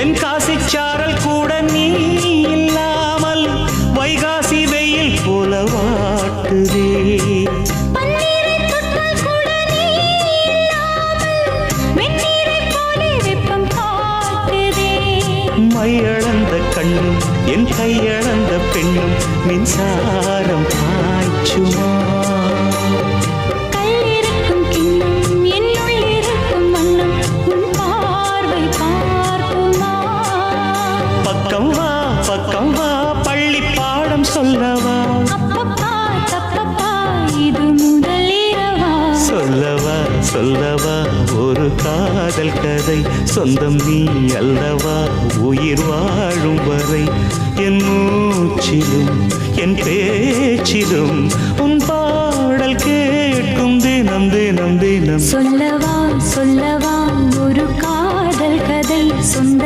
தென்காசி சாரல் கூட நீ இல்லாமல் வைகாசி வெயில் போல வாட்டுதே. மையளந்த கண்ணும் என் கையளந்த பெண்ணும் மின்சாரம் பாய்ச்சுமா. பக்கம் வா பக்கம் வா பள்ளி பாடம் சொல்லவா. சொல்லவா சொல்லவா ஒரு காதல் கதை சொந்தம் நீ அல்லவா உயிர் வாழும் வரை. என் மூச்சிலும் என் பேச்சிலும் உன் பாடல் கேட்கும் தினம் தினம் தினம். சொல்லவா சொல்லவா ஒரு காதல் கதை சொந்த